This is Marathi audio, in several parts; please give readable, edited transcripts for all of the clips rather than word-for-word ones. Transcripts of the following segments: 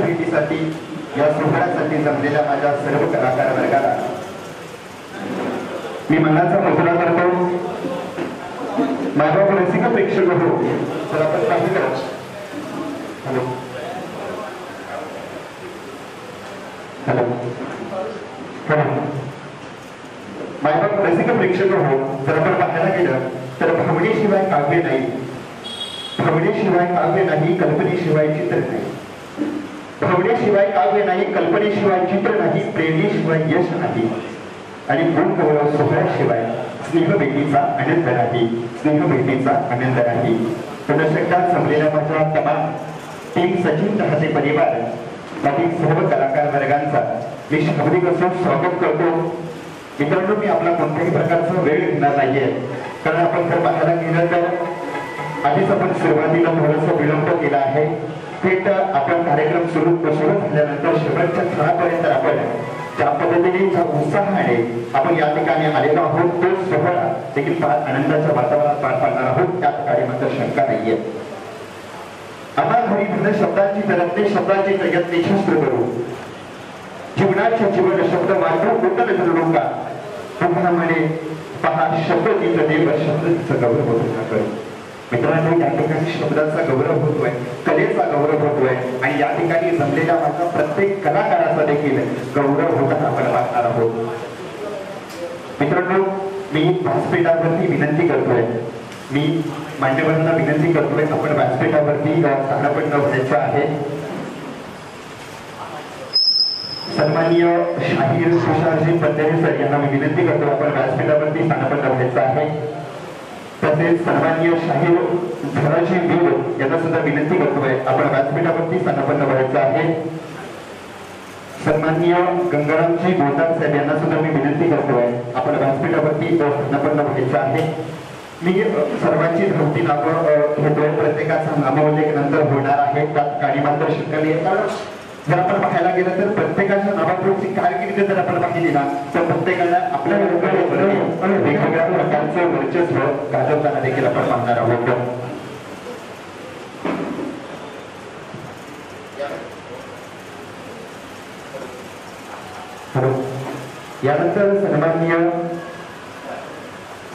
भेटीसाठी या सोहळ्यासाठी जमलेल्या माझ्या सर्व कलाकार वर्गाला मी मनाचा मुजरा करतो. माझा रसिक प्रेक्षक हो, तर आपण पाहिलं हॅलो हॅलो माझा रसिक प्रेक्षक हो, जर आपण पाहायला गेलं तर भावनेशिवाय काव्य नाही, भावनेशिवाय काव्य नाही, कल्पनेशिवाय चित्र नाही. भावनेशिवाय काव्य नाही, कल्पनेशिवाय चित्र नाही, प्रेरणेशिवाय यश नाही आणि गुण गौरव सोहळ्याशिवाय स्नेहभेटीचा आनंद नाही, स्नेहभेटीचा आनंद नाही. पुनशक्कात जमलेल्या माझ्या तमाम टीम सचिन चाहते परिवार त्यातील सर्व कलाकार वर्गांचा मी शाब्दिक असं स्वागत करतो. मित्रांनो, मी आपला कोणत्याही प्रकारचा वेळ घेणार नाहीये, कारण आपण जर पाहायला गेलं तर आधीच आपण सुरुवातीला थोडासा विलंब केला आहे. थेट आपण कार्यक्रम सुरू झाल्यानंतर शेवटच्या क्षणापर्यंत आपण ज्या पद्धतीने ज्या उत्साहाने आपण या ठिकाणी आलेलो आहोत तो सोहळा देखील फार आनंदाच्या वातावरणात पार पाडणार आहोत, त्या ठिकाणी मात्र शंका नाहीये. आम्हा घरी भिन्न शब्दांची प्रयत्ने शब्दांची प्रयत्ने शस्त्र करू, जीवनाच्या जीवन शब्द वाढवू उत्तर ठरवू का पुन्हा म्हणे पहा शब्द तिचं देव शब्द तिचं गौरव होत करू. मित्रांनो, या ठिकाणी शब्दाचा गौरव होतोय, कलेचा गौरव होतोय आणि या ठिकाणी जमलेल्या माझ्या प्रत्येक कलाकाराचा देखील गौरव होताना आपण पाहणार आहोत. मित्रांनो, मी व्यासपीठावरती विनंती करतोय, मी मान्यवरांना विनंती करतोय, आपण व्यासपीठावरती स्थानापन्न व्हायचं आहे. सन्माननीय शाहीर तुषारजी पंढरे सर यांना मी विनंती करतो, आपण व्यासपीठावरती स्थानापन्न व्हायचं आहे. तसेच सन्माननीय शाहीर धराजी बीड यांना सुद्धा विनंती करतोय, आपण व्यासपीठावरती स्थानापन्न व्हायचं आहे. सन्माननीय गंगारामजी गोतार साहेब यांना सुद्धा मी विनंती करतोय, आपण व्यासपीठावरती स्थानापन्न व्हायचं आहे. मी सर्वांची धावती नावं घेतोय, प्रत्येकाचा नामोल्लेख नंतर होणार आहे, त्यात काही मात्र शंका नाही. कारण जर आपण पाहायला गेलं तर प्रत्येकाच्या नावापुढची कारकीर्द जर आपण पाहिली ना तर प्रत्येकाला आपल्या वेगवेगळ्या प्रकारचं वर्चस्व गाजवताना देखील आपण पाहणार आहोत. यानंतर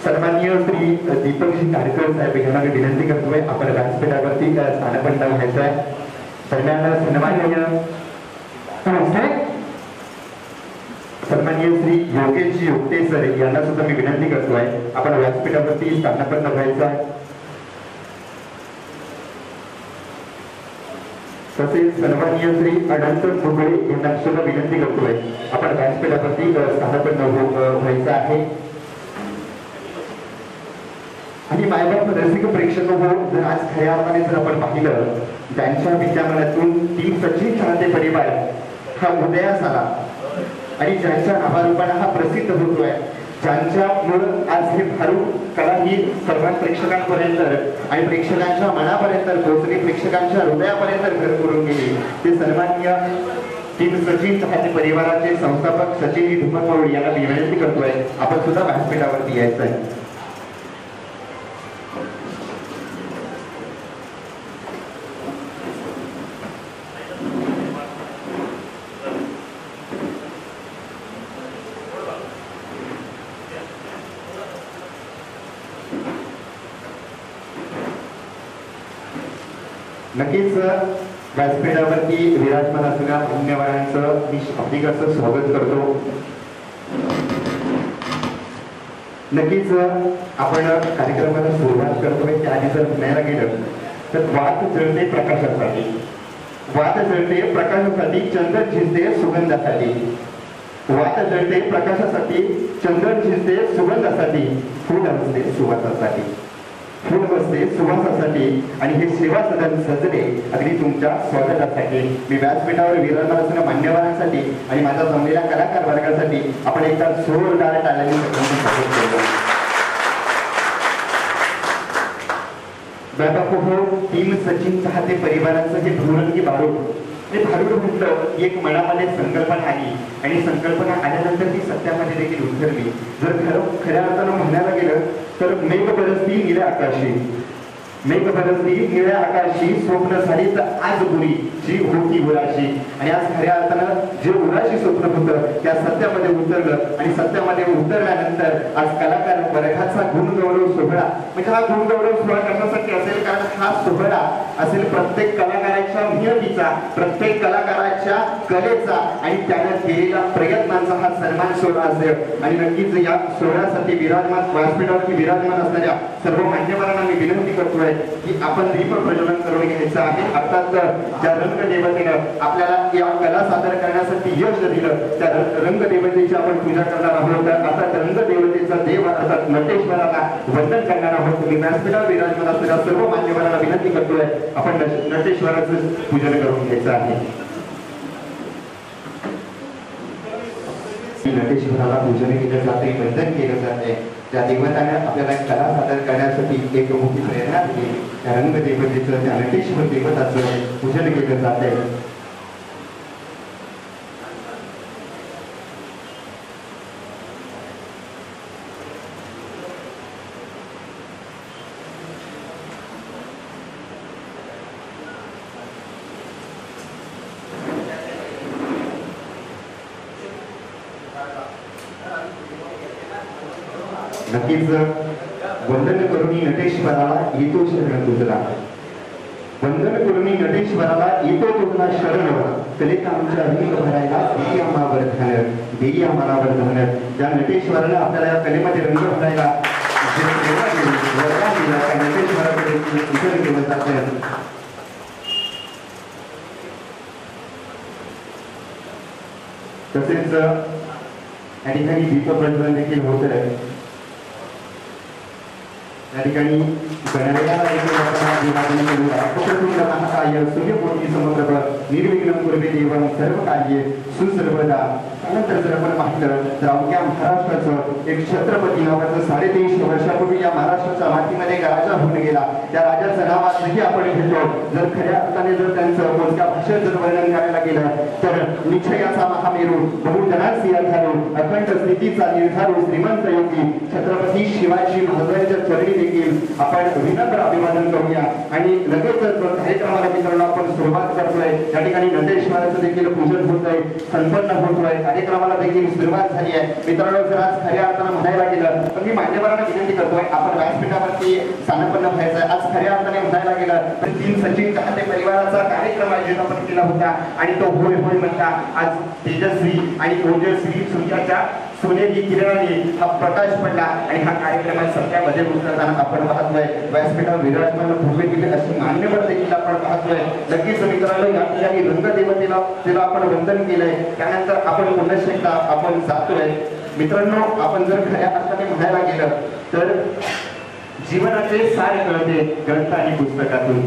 सन्माननीय श्री दीपकजी कारकर साहेब यांना मी विनंती करतोय, आपण व्यासपीठावरती स्थानपन्न व्हायचं आहे. दरम्यान सन्माननीय श्री योगेशजी युक्ते सर यांना सुद्धा मी विनंती करतोय, आपण व्यासपीठावरती स्थानापन्न व्हायचं आहे. तसेच सन्माननीय श्री अनंत फुगळे यांना सुद्धा विनंती करतोय, आपण व्यासपीठावरती स्थानापन्न व्हायचं आहे. आणि मायबाप रसिक प्रेक्षक हो, जर आज खऱ्या अर्थाने जर आपण पाहिलं, त्यांच्या विद्यामानातून टीम सचिन चाहते परिवार हा उदयास आला आणि ज्यांच्या नावारूपाने हा प्रसिद्ध होतोय, ज्यांच्यामुळं आज हे भारूड कला ही सर्व प्रेक्षकांपर्यंत आणि प्रेक्षकांच्या मनापर्यंत पोहोचली, प्रेक्षकांच्या हृदयापर्यंत घर करून गेली, ते सन्माननीय टीम सचिन चाहते परिवाराचे संस्थापक सचिन धुमकवड यांना मी विनंती करतोय, आपण सुद्धा व्यासपीठावरती यायचं आहे. नक्कीच व्यासपीठावरती विराजमान असलेल्या मान्यवरांचं मी शाब्दिक असं स्वागत करतो. नक्कीच आपण कार्यक्रमाला सुरुवात करतोय, त्याआधी जर म्हणायला गेलं तर वात जळते प्रकाशासाठी, वात जळते प्रकाशासाठी, चंदन झिजते सुगंधासाठी, वात जळते प्रकाशासाठी, चंदन झिजते सुगंधासाठी, फूल असते सुवासासाठी, फूल बसते सुवासासाठी आणि हे सेवा सदन सजले अगदी तुमच्या स्वागतासाठी. मी व्यासपीठावर विराजमान असलेल्या मान्यवरांसाठी आणि माझ्या जमलेल्या कलाकार वर्गासाठी आपण एकदा जोरदार टाळ्यांनी स्वागत करतो. टीम सचिन चाहते परिवाराचं हे धोरणकी भारूड, ते भारूड म्हटलं एक मनामध्ये संकल्पना आली आणि संकल्पना आल्यानंतर ती सत्यामध्ये देखील उतरली. जर खऱ्या अर्थानं म्हणायला गेलं तर मेघ बरसती निळ्या आकाशी, मेघ बरसली निळ्या आकाशी स्वप्न झालीत आज बुरी जी होती उराशी. आणि आज खऱ्या अर्थानं जे उराशी स्वप्न होतं त्या सत्यामध्ये उतरलं आणि सत्यामध्ये उतरल्यानंतर आज कलाकार वर्गाचा गुणगौरव सोहळा. म्हणजे हा गुणगौरव सोहळा कशासाठी असेल, कारण हा सोहळा असेल प्रत्येक कलाकाराच्या नियतीचा, प्रत्येक कलाकाराच्या कलेचा आणि त्याने केलेल्या प्रयत्नांचा हा सन्मान सोहळा असेल. आणि नक्कीच या सोहळ्यासाठी विराजमान व्यासपीठावरती विराजमान असणाऱ्या सर्व मान्यवरांना मी विनंती करतोय की आपण दीप प्रज्वलन करून घ्यायचं आहे. अर्थात ज्या रंगदेवतेनं आपल्याला या कला सादर करण्यासाठी यश दिलं त्या रंगदेवतेची आपण पूजा करणार आहोत. आता रंगदेवतेचा देव अर्थात नटेश्वराला वंदन करणार आहोत. मी व्यासपीठावर विराजमान असलेल्या सर्व मान्यवरांना विनंती करतोय आपण नटेश्वराचं पूजन करून घ्यायचं आहे. नटेश्वराला पूजन केलं जाते, वंदन केलं जाते. त्या देवताने आपल्याला कला सादर करण्यासाठी एक मोठी प्रेरणा दिली. त्या रंगदेवतेचं, त्या नटेश्वर देवताचं पूजन केलं जाते. नक्कीच वंदन करुणी नटेश्वराला येतो शरण तुझला. वंदन करुणी नटेश्वराला येतो तुझला शरण. कलेचा आमच्या रंग भरायला देई आम्हावर धन, देई आम्हाला वरधन. ज्या नटेश्वराला आपल्याला या कलेमध्ये रंग भरायला नटेश्वराकडे पूजन केलं जातं. तसेच या ठिकाणी दीप प्रज्वलन देखील होत आहे. या ठिकाणी सूर्यकोटी निर्विघ्न पूर्वे देवं सर्व कार्ये सुसर्वदा. त्यानंतर जर आपण पाहिलं तर अवघ्या महाराष्ट्राचं एक छत्रपती नावाचं 350 वर्षापूर्वी या महाराष्ट्राच्या मातीमध्ये एक राजा होऊन गेला. त्या राजाचं नाव आजही आपण घेतो. जर खऱ्या अर्थाने जर त्यांचं कोणत्या भाषेत जर वर्णन करायला गेलं तर निश्चयाचा महामेरू, बहुजनाची अर्धारू, अखंड स्थितीचा निर्धारू, श्रीमंत योगी छत्रपती शिवाजी महाराजांच्या चरणी देखील आपण विनम्र अभिवादन करूया. आणि लगेचच कार्यक्रमाला मित्रांनो आपण सुरुवात करतोय. या ठिकाणी नटेश्वराचं देखील पूजन होत आहे, संपन्न होतोय. कार्यक्रमाला देखील सुरुवात झाली आहे. मित्रांनो जर आज खऱ्या अर्थानं म्हणायला गेलं तर मी मान्यवरांना विनंती करतोय आपण व्यासपीठावरती स्थानपन्न व्हायचं. आज खऱ्या अर्थाने म्हणायला गेलं तर 3 सचिन चाहते परिवाराचा कार्यक्रम आयोजित आपण केला होता आणि तो होय होय म्हणता आज तेजस्वी आणि ओजस्वी सूर्याच्या सोनेरी किरणाने हा प्रकाश पडला आणि हा कार्यक्रम सत्यामध्ये उतरताना आपण पाहतोय. व्यासपीठावर विराजमान भूमिकेतील अशी मान्यवर देखील आपण पाहतोय. नक्कीच मित्रांनो या ठिकाणी रंगदेवतेला तिला आपण वंदन केलंय. त्यानंतर आपण पुन्हा एकदा आपण जातोय. मित्रांनो आपण जर खऱ्या अर्थाने म्हणायला गेलं तर जीवनाचे सार कळते ग्रंथ आणि पुस्तकातून.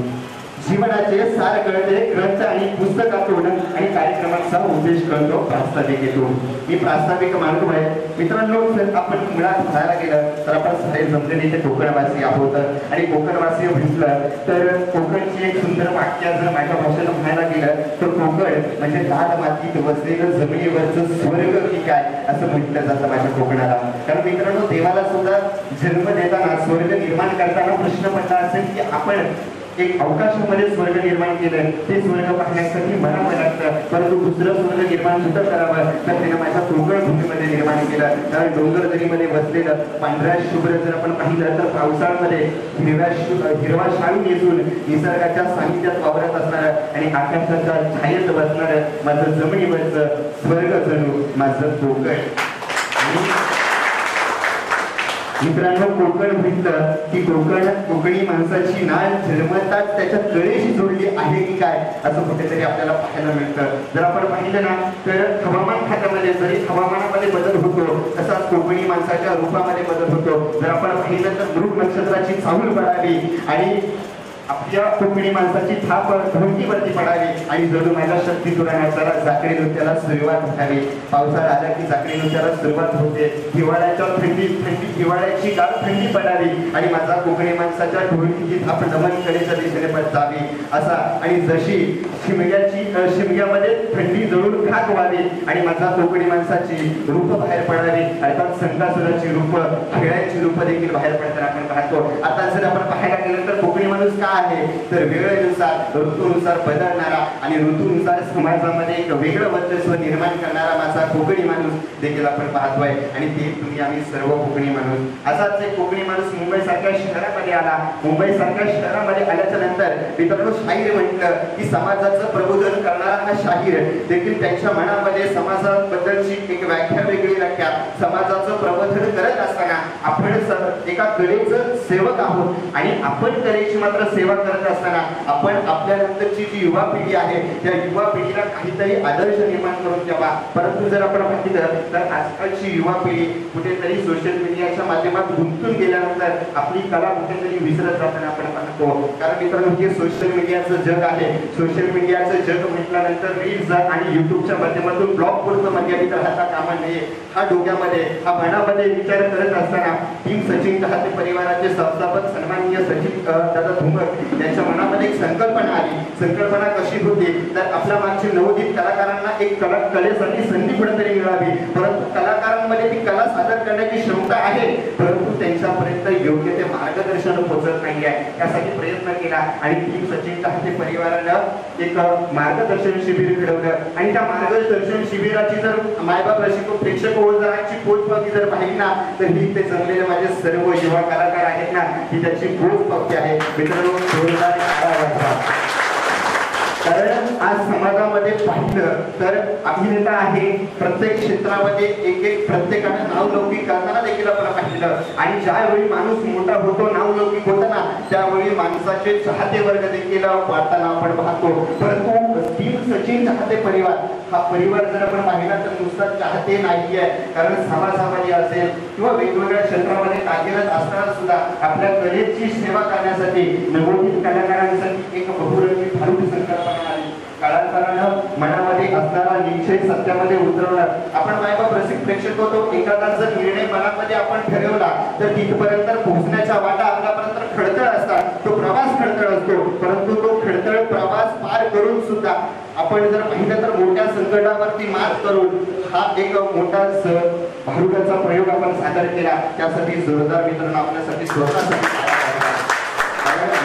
जीवनाचे सार कळते ग्रंथ आणि पुस्तकातून आणि कार्यक्रमाचा उद्देश कळतो प्रास्ताविकेतून. मी प्रास्ताविक मानतो आहे. मित्रांनो जर आपण मुळात म्हणायला गेलं तर आपण सगळे जमलेले कोकणवासी आहोत आणि कोकणवासी म्हटलं तर कोकणची एक सुंदर वाक्य जर माझ्या भाषेत म्हणायला गेलं तर कोकण म्हणजे लाल मातीत वसलेलं जमिनीवरचं स्वर्ग की काय असं म्हटलं जातं माझ्या कोकणाला. कारण मित्रांनो देवाला सुद्धा जन्म देताना स्वर्ग निर्माण करताना प्रश्न पडला असेल की आपण एक अवकाशामध्ये स्वर्ग निर्माण केलं, ते स्वर्ग पाहण्यासाठी मला वाटतं. परंतु दुसरं स्वर्ग निर्माण सुद्धा करावं तर त्याने माझ्या कोकण भूमीमध्ये निर्माण केलं. कारण डोंगरदरीमध्ये बसलेलं पांढऱ्या शुभ्र जर आपण पाहिलं तर पावसाळ्यामध्ये हिरवा शाळू येऊन निसर्गाच्या सानिध्यात वावरत असणारं आणि आकाशाच्या छायेत बसणारं माझं जमिनीवरचं स्वर्ग जणू माझं कोकण. मित्रांनो कोकण म्हटलं की कोकणी माणसाची नाळ जन्मताच त्याच्या कळेशी जोडली आहे की काय असं कुठेतरी आपल्याला पाहायला मिळतं. जर आपण पाहिलं ना तर हवामान खात्यामध्ये जरी हवामानामध्ये बदल होतो तसाच कोकणी माणसाच्या रूपामध्ये बदल होतो. जर आपण पाहिलं तर मृग नक्षत्राची चाहूल पडावी आणि आपल्या कोकणी माणसाची थाप ढोलकीवरती पडावी आणि जणू माझ्या शक्ती तुराण्याचा जाकरी नृत्याला सुरुवात व्हावी. पावसाळा आला की जाकरी नृत्याला सुरुवात होते. हिवाळ्याच्या हिवाळ्याची गार थंडी पडावी आणि माझा कोकणी माणसाच्या ढोलकीची थाप नमन कडेच्या दिशेने पडतावी असा. आणि जशी शिमग्यामध्ये थंडी जळून खाक व्हावी आणि माझा कोकणी माणसाची रूप बाहेर पडावी. अर्थात संकासुराची रूप, खेळाची रूप देखील बाहेर पडताना आपण पाहतो. आता जर आपण पाहायला गेलं तर कोकणी माणूस का आहे तर वेळेनुसार ऋतूनुसार बदलणारा आणि ऋतूनुसार समाजामध्ये एक वेगळं वर्चस्व निर्माण करणारा माझा कोकणी माणूस देखील आपण पाहतोय. आणि ते तुम्ही आम्ही सर्व कोकणी माणूस. असाच एक कोकणी माणूस मुंबई सारख्या शहरामध्ये आला. मुंबई सारख्या शहरामध्ये आल्याच्या नंतर मित्रांनो शाहीर म्हटलं की समाजाचं प्रबोधन करणारा हा शाहीर देखील त्यांच्या मनामध्ये समाजाबद्दलची एक व्याख्या वेगळी व्याख्या, समाजाचं प्रबोधन करत असताना आपण एका कलेचं सेवक आहोत आणि आपण कलेची मात्र सेवा करत असताना आपण आपल्या नंतरची जी युवा पिढी आहे त्या युवा पिढीला काहीतरी आदर्श निर्माण करून द्यावा. परंतु जर आपण पाहिलं तर आजकालची युवा पिढी कुठेतरी सोशल मीडियाच्या माध्यमात गुंतून गेल्यानंतर आपली कला कुठेतरी विसरत जाताना आपण पाहतो. कारण मित्रांनो हे सोशल मीडियाचं जग आहे. सोशल मीडियाचं जग म्हटल्यानंतर रील्स आणि युट्यूबच्या माध्यमातून ब्लॉग पुरतं मर्यादित राहता कामा नये हा डोक्यामध्ये हा मनामध्ये विचार करत असताना टीम सचिन चाहते परिवाराचे संस्थापक सन्माननीय सचिन दादा धुमक यांच्या मनामध्ये एक संकल्पना आली. संकल्पना कशी होती तर आपल्या मागचे नवोदित कलाकारांना एक कलेसाठी संधी कुठेतरी मिळावी. परंतु कलाकारांमध्ये ती कला सादर करण्याची क्षमता आहे परंतु त्यांच्यापर्यंत योग्य ते मार्गदर्शन पोहोचत नाही आहे. यासाठी प्रयत्न केला आणि टीम सचिन चाहते परिवारानं एक मार्गदर्शन शिबिर घडवलं आणि त्या मार्गदर्शन शिबिराची जर मायबाप रसिक प्रेक्षक ओळखणाची पोचपावती जर पाहिली ना तर ही ते जमलेले माझे सर्व युवा कलाकार आहेत ना ही त्याची पोचपावती आहे. मित्रांनो कारण आज समाजामध्ये पाहिलं तर अभिनेता आहे प्रत्येक क्षेत्रामध्ये एक प्रत्येकाने नावलौकिक करताना देखील आपण पाहिलं आणि ज्यावेळी माणूस मोठा होतो नावलौकिक होताना त्यावेळी माणसाचे चाहते वर्ग देखील वाढताना आपण पाहतो. परंतु टीम सचिन चाहते परिवार हा परिवार जर आपण पाहिला तर नुसता चाहते नाही आहे. कारण समाजामध्ये असेल किंवा वेगवेगळ्या क्षेत्रामध्ये कार्यरत असताना सुद्धा आपल्या कलेची सेवा करण्यासाठी नवोदित कलाकारांसाठी एक बहुरंगी भारूड संकल्पना आली. काळांतरानं मनामध्ये असणारा निश्चय सत्यामध्ये उतरवणार. आपण मायबाप रसिक प्रेक्षक होतो. एखादा जर निर्णय मनामध्ये आपण ठरवला तर तिथपर्यंत पोहोचण्याच्या वाटा आपल्यापर्यंत खडतळ असतात. तो प्रवास खडतळ असतो परंतु तो खडतळ प्रवास पार करून सुद्धा आपण जर पाहिलं तर मोठ्या संकटावरती मात करून हा एक मोठा भारूडाचा प्रयोग आपण सादर केला. त्यासाठी जोरदार मित्रांनो आपल्यासाठी स्वतःसाठी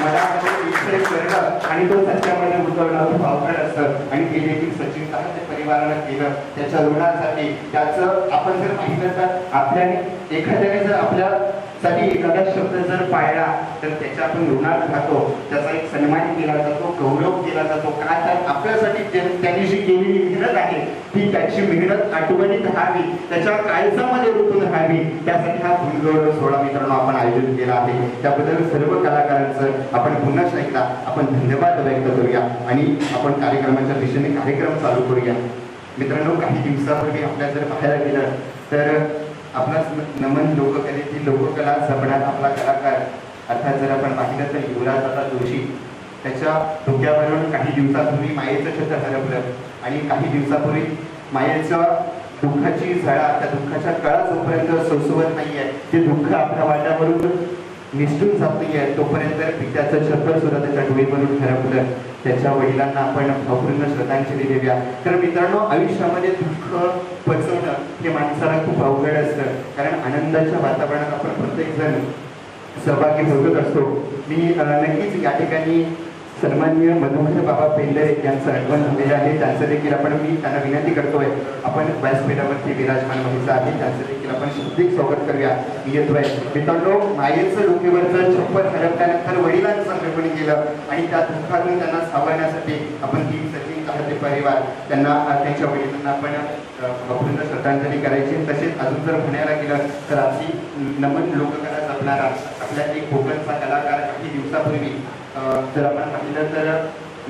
मनामध्ये विषय करणं आणि तो सत्यामध्ये उतरवणं खूप अवघड असतं आणि ते देखील सचिन चाहते परिवारानं केलं. त्याच्या ऋणासाठी त्याचं आपण जर पाहिलं तर आपल्याने एखाद्याने जर आपल्यासाठी एखादा शब्द जर पाळला तर त्याच्या आपण ऋणात राहतो. त्याचा एक सन्मान केला जातो, गौरव केला जातो. का तर आपल्यासाठी त्यांनी जी केलेली मेहनत आहे ती त्याची मेहनत आठवणीत राहावी, त्याच्या काळजामध्ये रुतून राहावी. त्यासाठी हा गुणगौरव सोहळा मित्रांनो आपण आयोजित केला आहे. त्याबद्दल सर्व कलाकारांचं आपण पुन्हा एकदा आपण धन्यवाद व्यक्त करूया आणि आपण कार्यक्रमाच्या दिशेने कार्यक्रम चालू करूया. मित्रांनो काही दिवसापूर्वी आपल्या जर पाहायला गेलं तर आपला नमन लोककलेची लोककला जपणारा आपला कलाकार अर्थात जर आपण पाहिलं तर युवराज दादा जोशी त्याच्या डोक्यावरून काही दिवसापूर्वी मायेचं छत्र हरपलं आणि काही दिवसापूर्वी मायेच्या दुःखाची झळा त्या दुःखाच्या कळा जोपर्यंत सोसवत नाहीये ते दुःख आपल्या वाट्यावरून निसटून जात नाहीये तोपर्यंत पित्याचं छत्र सुद्धा त्याच्या डोळीवरून हरपलं. त्याच्या वडिलांना आपण भावपूर्ण श्रद्धांजली देऊया. तर मित्रांनो आयुष्यामध्ये दुःख पचवणं हे माणसाला खूप अवघड असतं कारण आनंदाच्या वातावरणात आपण प्रत्येक जण सहभागी होत असतो. मी नक्कीच या ठिकाणी सन्माननीय मधुकर बाबा पेंढरे यांचं आगमन झालेलं आहे. त्यांचं देखील मी त्यांना विनंती करतोय आपण व्यासपीठावरती विराजमान व्हायचं आहे. त्यांचं देखील आपण शाब्दिक स्वागत करूया. मी येतोय. मित्रांनो मायेचं डोकेवरचं छप्पर हरपल्यानंतर वडिलांचं हरपण केलं आणि त्या दुःखातून त्यांना सावरण्यासाठी आपण टीम सचिन चाहते परिवार त्यांना त्यांच्या वडिलांना आपण भावपूर्ण श्रद्धांजली करायची. तसेच अजून जर म्हणायला गेलं तर आपली नमन लोककला जपणारा आपल्या एक कोकणचा कलाकार काही दिवसापूर्वी जर आपण पाहिलं तर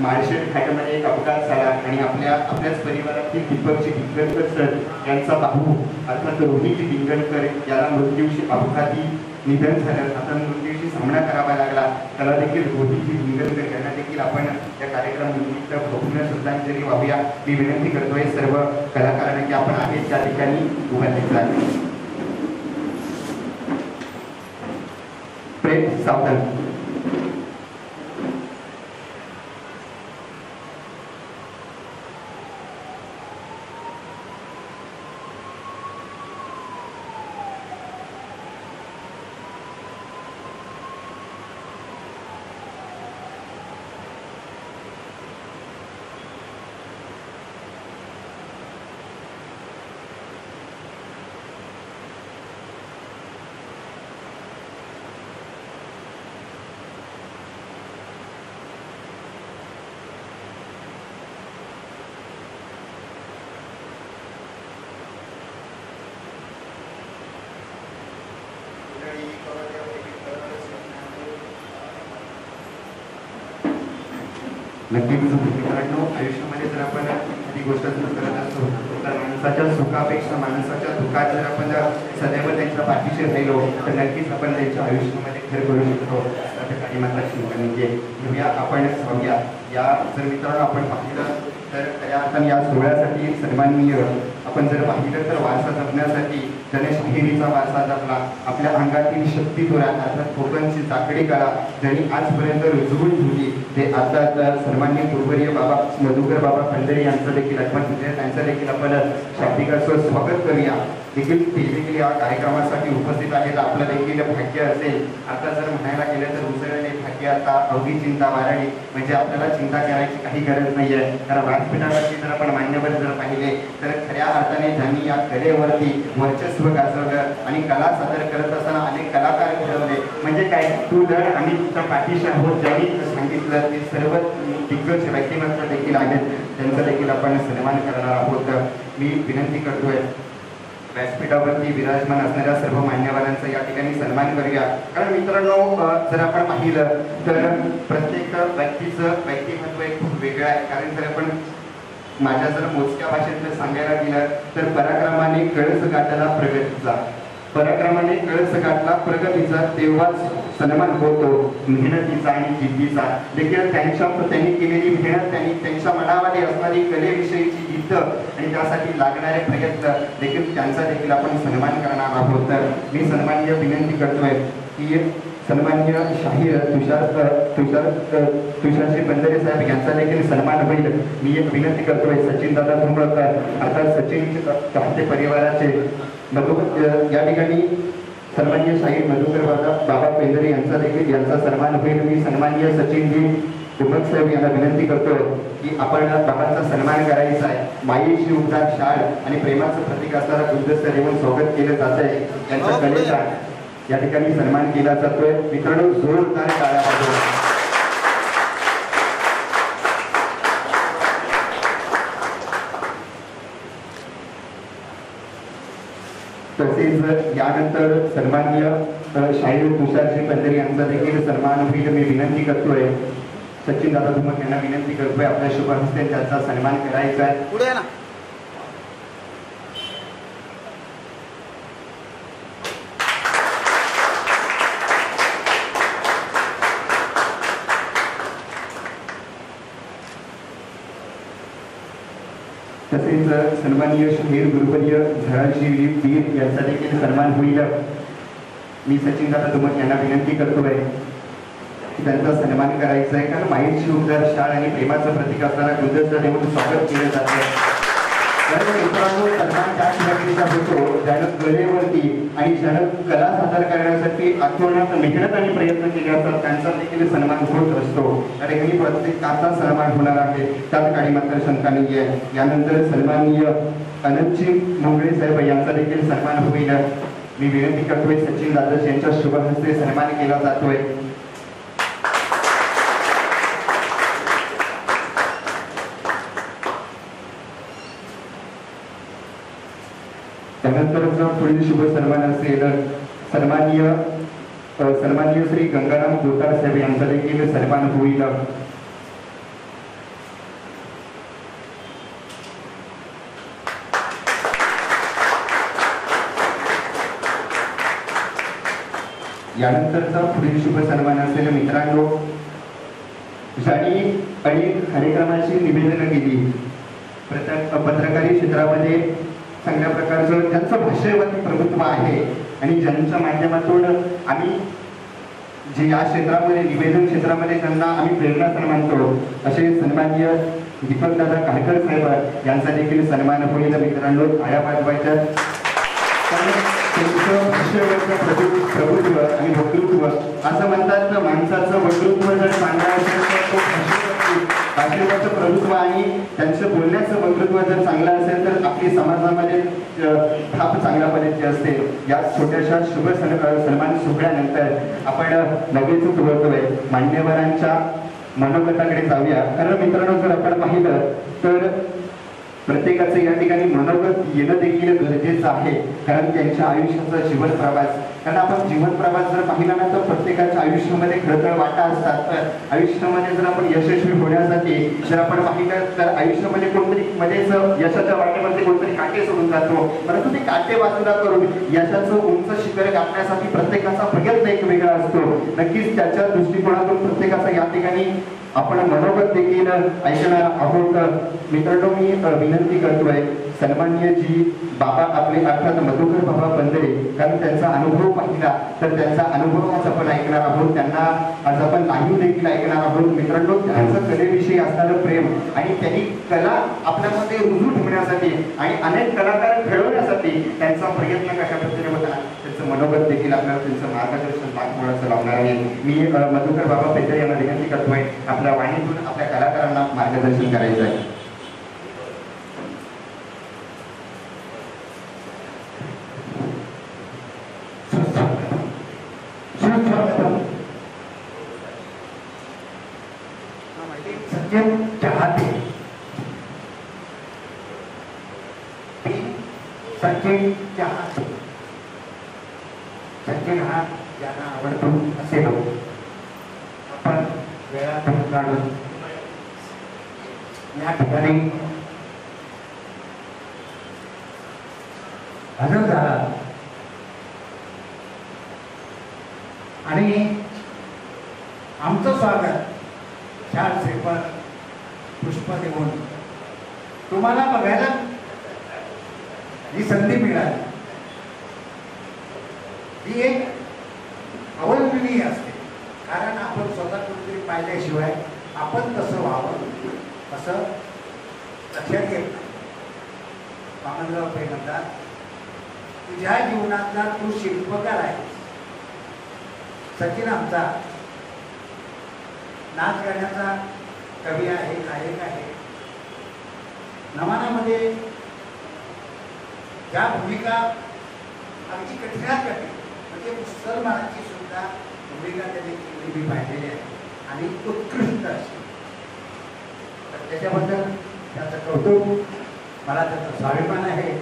माळशेट घाटामध्ये एक अपघात झाला आणि आपल्याच परिवारातील दीपकजी डिंगणकर सर यांचा भाऊ अर्थात रोहित डिंगणकर याला मृत्यूशी अपघाती निधन झालं, आता मृत्यूशी सामना करावा लागला, त्याला देखील गोष्टीची निगडीत यांना देखील आपण या कार्यक्रमानिमित्त भव्य श्रद्धांजली वाहूया. मी विनंती करतोय सर्व कलाकारांना की आपण आहेत त्या ठिकाणी उभारले जावे. प्रेम सावधान. नक्कीच मित्रांनो, आयुष्यामध्ये जर आपण ती गोष्ट जर करत असतो तर माणसाच्या सुखापेक्षा माणसाच्या दुःखात जर आपण सदैव त्यांच्या पाठीशी राहिलो तर नक्कीच आपण त्यांच्या आयुष्यामध्ये खर करू शकतो. त्या काही मात्र चिंता म्हणजे घेऊया आपण जाऊया. या जर मित्रांनो आपण पाहिलं तर खऱ्या अर्थाने या सोहळ्यासाठी सन्माननीय आपण जर पाहिलं तर वारसा जपण्यासाठी ज्याने शाहिरीचा वारसा जपला, आपल्या अंगातील शक्ती तुरा अर्थात कोकणची चाकडी कला ज्यांनी आजपर्यंत रुजवून ठेवली ते आता सन्माननीय गुरुवर्य बाबा मधुकर बाबा खंडेरी यांचं देखील आपण त्यांचं देखील आपण शाब्दिक असं स्वागत करूया. देखील ते देखील या कार्यक्रमासाठी उपस्थित आहेत. आपलं देखील भाग्य असेल आता जर म्हणायला गेलं तर उसळले भाग्य आता अवघी चिंता वारणी, म्हणजे आपल्याला चिंता करायची काही गरज नाही आहे. कारण व्यासपीठावरती जर आपण मान्यवर जर पाहिले तर खऱ्या अर्थाने ज्यांनी या कलेवरती वर्चस्व गाजवलं आणि कला सादर करत असताना अनेक कलाकार घडवले. म्हणजे काय, तू जर आम्ही तुमच्या पाठीशी आहोत ज्यांनी सांगितलं ते सर्व दिग्गज व्यक्तिमत्व देखील आहेत, त्यांचा देखील आपण सन्मान करणार आहोत. मी विनंती करतोय व्यासपीठावरती विराजमान असणाऱ्या सर्व मान्यवरांचा या ठिकाणी सन्मान करूया. कारण मित्रांनो जर आपण पाहिलं तर प्रत्येक व्यक्तीचं व्यक्तिमत्व एक खूप वेगळं आहे. कारण जर आपण माझ्या जर मोजक्या भाषेत जर सांगायला गेलं तर पराक्रमाने कळस गाठला प्रगतीचा, पराक्रमाने कळस गाठला प्रगतीचा, तेव्हाच सन्मान होतो मेहनतीचा आणि जिद्दीचा. देखील त्यांनी केलेली मेहनत, त्यांनी त्यांच्या मनामध्ये असणारी कलेविषयीची जिद्द आणि त्यासाठी लागणारे प्रयत्न देखील त्यांचा देखील आपण सन्मान करणार आहोत. तर मी सन्माननीय विनंती करतोय की सन्माननीय शाहीर तुषारजी बंदरे साहेब यांचा देखील सन्मान होईल. मी एक विनंती करतोय सचिन दादा धुंबळकर अर्थात सचिन चाहते परिवाराचे या ठिकाणी सन्माननीय शाहीर मधुकर बाबा पेंदरे यांचा देखील यांचा सन्मान होईल. मी सन्माननीय सचिनजी धुंबळ साहेब यांना विनंती करतोय की आपण बाबांचा सन्मान करायचा आहे. मायेची उबदार शाळ आणि प्रेमाचं प्रतीक असणारा गुलदस्ता देऊन स्वागत केलं जात आहे. यांच्या कलेचा या ठिकाणी सन्मान केला जातोय. मित्रांनो जोरदार टाळ्या वाजवा. तसेच यानंतर सन्माननीय शाहीर तुषारजी बंदरे यांचा देखील सन्मान होईल. मी विनंती करतोय सचिन दादा धुमक यांना विनंती करतोय आपल्या शुभ हस्ते त्यांचा सन्मान करायचा आहे. पुढे ना तसेच सन्माननीय शाहीर गुरुवर्य झळाजी वीर यांचा देखील सन्मान होईल. मी सचिन दादा धुमक यांना विनंती करतोय की त्यांचा सन्मान करायचा आहे. कारण माईची उबदार शाळ आणि प्रेमाचं प्रतीक असताना गुलदस्ता देऊन स्वागत केलं जातं. मित्रांनो सन्मान त्या ठिकाणीचा होतो ज्यानं कलेवरती आणि ज्यानं कला सादर करण्यासाठी आत्मनात मेहनत आणि प्रयत्न केले असतात त्यांचा देखील सन्मान होत असतो. आणि ही प्रत्येकाचा सन्मान होणार आहे त्यात काही मात्र शंका नाही आहे. यानंतर सन्माननीय अनंतजी मुंगळे साहेब यांचा देखील सन्मान होईल. मी विनंती करतोय सचिन दादा यांच्या शुभ हस्ते सन्मान केला जातोय. त्यानंतरचा पुढील शुभ सन्मान असेल सन्माननीय श्री गंगाराम गोतार साहेब यांचा देखील सन्मान होईल. यानंतरचा पुढील शुभ सन्मान असेल मित्रांनो, ज्यांनी अनेक कार्यक्रमाची निवेदनं केली, पत्रकारी क्षेत्रामध्ये चांगल्या प्रकारचं ज्यांचं भाषेवरती प्रभुत्व आहे आणि ज्यांच्या माध्यमातून आम्ही जे या क्षेत्रामध्ये निवेदन क्षेत्रामध्ये ज्यांना आम्ही प्रेरणा मानतो असे सन्माननीय दीपकदादा काळकर साहेब यांचा देखील सन्मान होईल मित्रांनो. आया वाजवायच्या त्यांचं भाषेवरचं प्रभुत्व आणि वक्तृत्व, असं म्हणतात तर माणसाचं वक्तृत्व जर चांगलं असेल तर तो भाषेवरचं प्रभुत्व आणि त्यांचं बोलण्याचं वक्तृत्व जर चांगलं असेल तर आपली समाजामध्ये थाप चांगल्या पद्धतीची असते. या छोट्याशा शुभ सन्मान सोहळ्यानंतर आपण लगेच बोलतोय मान्यवरांच्या मनोगताकडे जाऊया. कारण मित्रांनो, जर आपण पाहिलं तर प्रत्येकाचं या ठिकाणी मनोगत येणं देखील गरजेचं आहे, कारण त्यांच्या आयुष्याचा जीवन प्रवास, कारण आपण जीवन प्रवास जर पाहिला ना तर प्रत्येकाच्या आयुष्यामध्ये खळखळ वाटा असतात. तर आयुष्यामध्ये जर आपण यशस्वी होण्यासाठी जर आपण पाहिलं तर आयुष्यामध्ये कोणतरी मध्येच यशाच्या वाटेमध्ये कोणतरी काटे सोडून जातो, परंतु ते काटे बाजूला करून यशाचं उंच शिखर गाठण्यासाठी प्रत्येकाचा प्रयत्न एक वेगळा असतो. नक्कीच त्याच्या दृष्टिकोनातून प्रत्येकाचा या ठिकाणी आपण मनोगत देखील ऐकणार आहोत. मित्रांनो, मी विनंती करतोय सन्माननीय जी बाबा आपले अर्थात मधुकर बाबा बंदरे, कारण त्यांचा अनुभव पाहिला तर त्यांचा अनुभव आज आपण ऐकणार आहोत. त्यांना आज आपण लाईव्ह देखील ऐकणार आहोत. मित्रांनो, त्यांचं कलेविषयी असणारं प्रेम आणि त्यांनी कला आपल्यामध्ये रुजू ठेवण्यासाठी आणि अनेक कलाकार घडवण्यासाठी त्यांचा प्रयत्न कशा पद्धतीने होता, त्याचं मनोगत देखील आपल्याला त्यांचं मार्गदर्शन लागवडाचं लावणार आहे. मी मधुकर बाबा बंदरे यांना विनंती करतोय आपल्या वाणीतून आपल्या कलाकारांना मार्गदर्शन करायचं आहे. सचिन चाहते, सचिन चाहते, सचिन हा ज्यांना आवडतो असे लोक आपण वेळातून काढून या ठिकाणी हजर झाला आणि आमचं स्वागत चार श्रीफळ पुष्प देऊन तुम्हाला बघायला ही संधी मिळाली. ही एक अवर्णनीय असते, कारण आपण स्वतः कुठेतरी पाहिल्याशिवाय आपण कसं व्हावं असं लक्षात येत नाही. वामनराव पै म्हणतात, तुझ्या जीवनातला तू शिल्पकार आहे. सचिन आमचा नाच गाण्याचा कवी आहे, गायक आहे. नवानामध्ये ज्या भूमिका अगदी कठीणात कठीण म्हणजे मुसलमानाची सुद्धा भूमिका त्यांनी केलेली मी पाहिलेली आहे आणि उत्कृष्ट अशी. तर त्याच्याबद्दल त्याचं कौतुक, मला त्याचा स्वाभिमान आहे.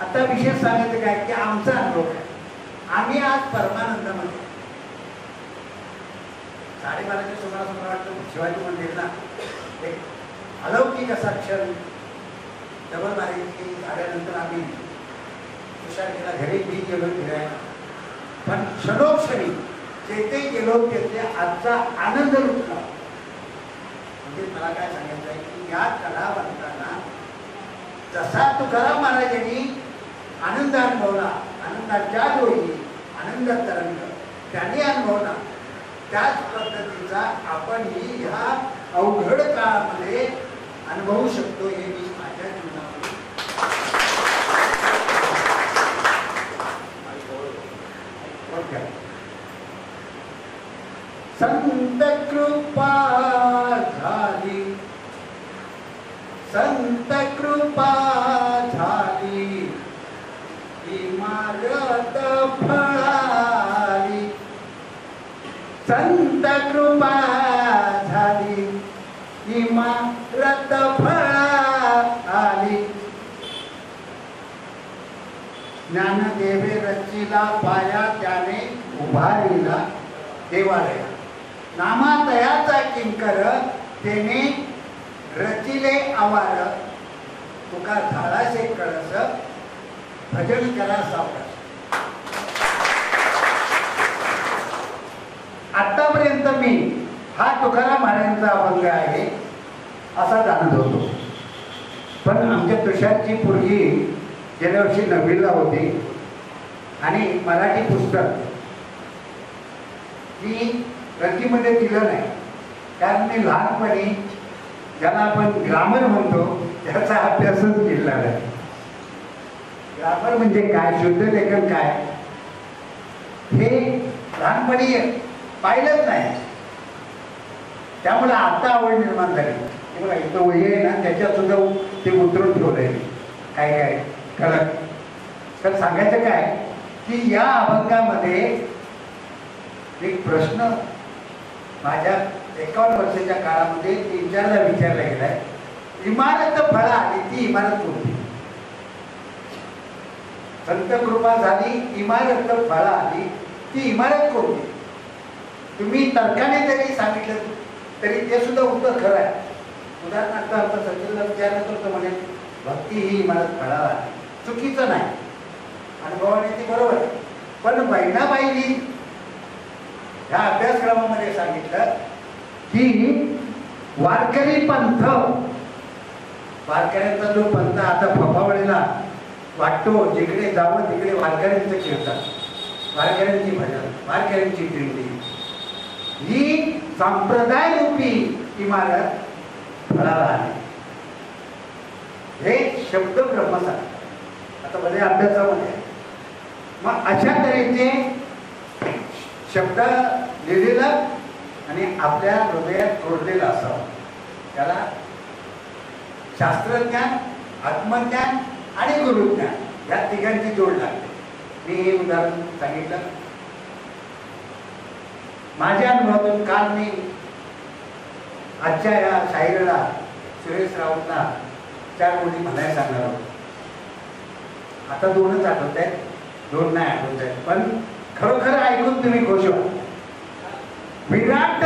आता विशेष सांगायचं काय की आमचा अनुभव आहे. आम्ही आज परमानंदामध्ये 12:30च्या सुमारास मला वाटतं शिवाजी मंदिरला एक अलौकिक असा क्षण डबल मारायची झाल्यानंतर आम्ही तुषारला घरी मी गेलो फिरायला, पण क्षणोक्षणी जेथे गेलो तेथे आजचा आनंद लुटला. म्हणजे मला काय सांगायचं आहे की या कलावंतांना जसा तुकाराम महाराजांनी आनंद अनुभवला, आनंदाच्या डोळी आनंद तरंग त्यांनी अनुभवला, त्याच पद्धतीचा आपणही ह्या अवघड काळामध्ये अनुभवू शकतो. हे मी माझ्या जीवनामध्ये संत कृपा झाली, संत कृपा झाली, इमारत फळाली, संत कृपा झाली, इमारत फळाली. ज्ञानदेवे रचिला पाया त्याने उभारिला देवालया, नामातयाचा किंकर तेने रचिले आवार, तुका झाडाचे कळस भजन करा सावकाश. आतापर्यंत मी हा तुकाराम महाराजांचा अभंग आहे असा जाणत होतो. पण आमच्या तुषारची पोरगी गेल्या वर्षी 9वीला होती आणि मराठी पुस्तक ती रतीमध्ये दिलं नाही, कारण मी लहानपणी ज्याला आपण ग्रामर म्हणतो त्याचा अभ्यासच केला नाही. ग्रामर म्हणजे काय, शुद्ध लेखन काय हे लहानपणी पाहिलंच नाही. त्यामुळे आता आवड निर्माण झाली. बघा इथं वही आहे ना, त्याच्यात सुद्धा ते उतरून ठेवलंय काय काय खरं. तर सांगायचं काय की या अभंगामध्ये एक प्रश्न माझ्या 51 वर्षाच्या काळामध्ये 3-4दा विचारला गेलाय. इमारत फळा आली ती इमारत कोणती? संत कृपा झाली इमारत फळा आली ती इमारत कोणती? तुम्ही तर्काने जरी सांगितलं तरी ते सुद्धा उत्तर खरं आहे. उदाहरणार्थ आमचा सचिनला विचारलं तर तो म्हणे भक्ती ही इमारत फळाला आली. चुकीचं नाही, अनुभवाने ती बरोबर आहे. पण बहिणाबाईंनी ह्या अभ्यासक्रमामध्ये सांगितलं की वारकरी पंथ, वारकऱ्यांचा जो पंथ आता फफावळीला वाटतो, जिकडे जावं तिकडे वारकऱ्यांचं कीर्तन, वारकऱ्यांची भजन, वारकऱ्यांची दिंडी, ही संप्रदाय रूपी इमारत फळाला आली. हे शब्द ब्रह्मसार आता भले अभ्यासामध्ये. मग अशा तऱ्हेचे शब्द लिहिलेला आणि आपल्या हृदयात कोरलेला असावं. त्याला शास्त्रज्ञान, आत्मज्ञान आणि गुरुज्ञान या तिघांची जोड लागते. मी हे उदाहरण सांगितलं माझ्या अनुभवातून. काल मी आजच्या या शाहिराला सुरेश राऊतला 4 गोष्टी म्हणायला सांगणार होतो. आता 2च आठवत आहेत, 2 नाही आठवत आहेत, पण खरोखर ऐकून तुम्ही खुश व्हा. विराट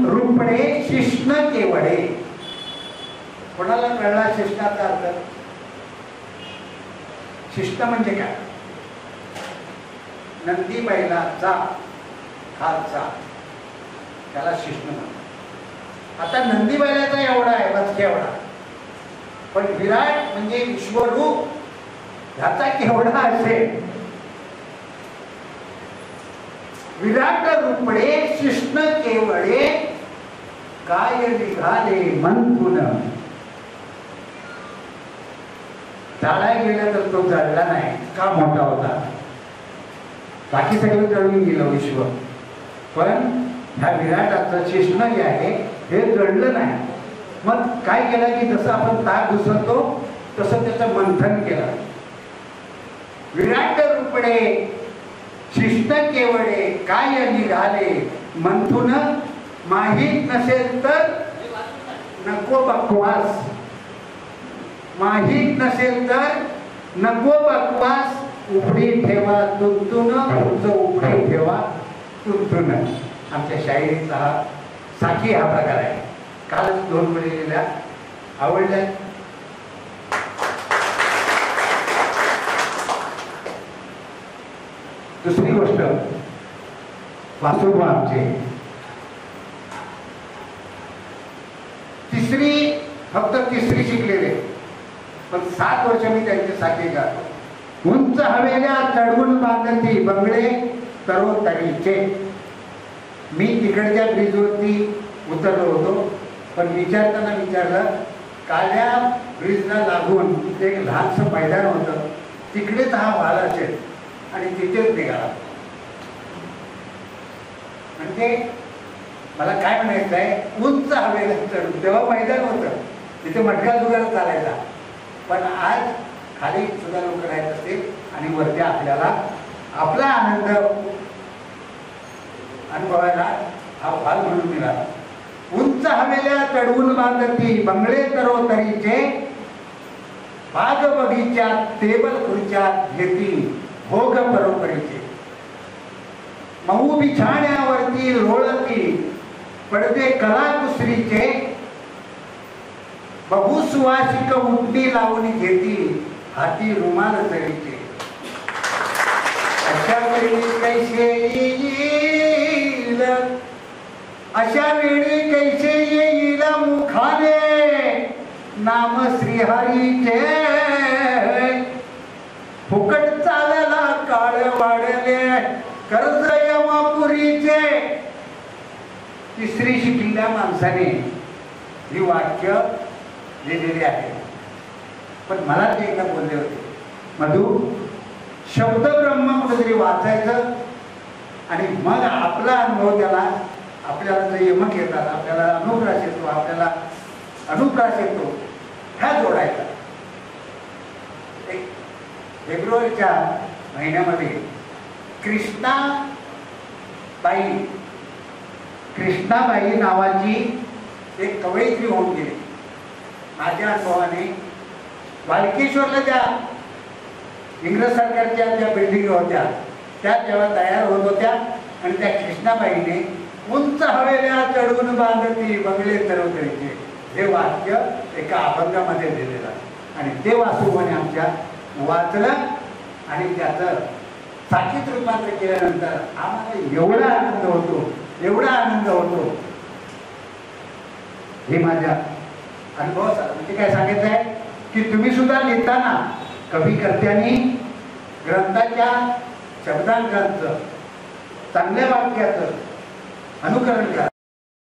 रूपडे शिष्ण केवडे. कोणाला कळला शिष्णाचा अर्थ? शिष्ण म्हणजे काय? नंदी बैलाचा खालचा, त्याला शिष्ण म्हणतात. आता नंदी बैलाचा एवढा आहे, बस केवढा. पण विराट म्हणजे विश्वरूप, ह्याचा केवढा असेल. विराट रूपडे शिष्ण केवडे काय निघाले मंथून. जाळायला गेला तर तो जळला नाही, का मोठा होता. बाकी सगळं जळून गेलं विश्व, पण ह्या विराटाचं शिष्ण जे आहे हे जळलं नाही. मग काय केलं की जसं आपण ताक घुसळतो तसं त्याचं मंथन केलं. विराट रूपडे शिष्ण केवडे काय निघाले मंथून. माहीत नसेल तर नको बकवास, माहीत नसेल तर नको बकवास. उपडी ठेवा तुंतून, तुमचं उपडी ठेवा तुंतून. आमच्या शाहिरीचा हा साखी हा प्रकार आहे. कालच 2 वेळी लिहिल्या, आवडल्या. दुसरी गोष्ट, वासुबा आमचे फक्त तिसरी शिकलेले, पण 7 वर्ष मी त्यांचे साखी गातो. उंच हवेल्या चढवून बांधती बंगले तरोतरीचे. मी तिकडच्या ब्रिजवरती उतरलो होतो, पण विचारताना विचारलं, काल्या ब्रिजला लागून एक लहानसं मैदान होतं, तिकडेच हा वाल असेल आणि तिथेच निघाला. म्हणजे मला काय म्हणायचं आहे, उंच हवेला चढून. तेव्हा मैदान होतं, तिथे मटका जुगार चालायचा, पण आज खाली सुद्धा लोक राहत असतील आणि वरती आपल्याला आपला आनंद अनुभवायला हा भाग म्हणून मिळाला. उंच हवेल्या चढवून बांधती बंगले तरोतरीचे. बाग बगीच्यात टेबल खुर्च्यात घेती भोग परोपरीचे. मऊ बिछाण्यावरती लोळती पडदे कलाकुसरीचे. बहुसुवासिक उठणी लावून घेती हाती रुमाल तरीचे. अशा वेळी कैसे येईल, अशा वेळी कैसे येईल मुखाने नाम श्रीहरीचे, फुकट चालला काळ वाढले कर्ज यमापुरीचे. तिसरी शिकलेल्या माणसाने ही वाक्य लिहिलेली आहे. पण मला ते एकदा बोलले होते, मधु शब्द ब्रह्म कुठेतरी वाचायचं आणि मग आपला अनुभव त्याला, आपल्याला जे यमक येतात, आपल्याला अनुप्रास येतो, आपल्याला अनुप्रास येतो, हा जोडायचा. एक फेब्रुवारीच्या महिन्यामध्ये कृष्णाबाई नावाची एक कवयित्री होऊन गेली. माझ्या अनुभवाने बालकेश्वरला त्या इंग्रज सरकारच्या ज्या बिल्डिंग होत्या त्या जेव्हा तयार होत होत्या आणि त्या कृष्णाबाईने उंच हवेल्या चढवून बांधती बंगले तरवतरीचे, हे वाक्य एका अभंगामध्ये दिलेलं आहे. आणि ते वासुबाने आमच्या वाचलं आणि त्याचं साकीत रूपांतर केल्यानंतर आम्हाला एवढा आनंद होतो, एवढा आनंद होतो. हे माझ्या अनुभवाचा म्हणजे काय सांगायचं आहे की तुम्ही सुद्धा लिहिताना कविकर्त्यांनी ग्रंथाच्या शब्दांकांचं, चांगल्या वाक्याचं अनुकरण करा.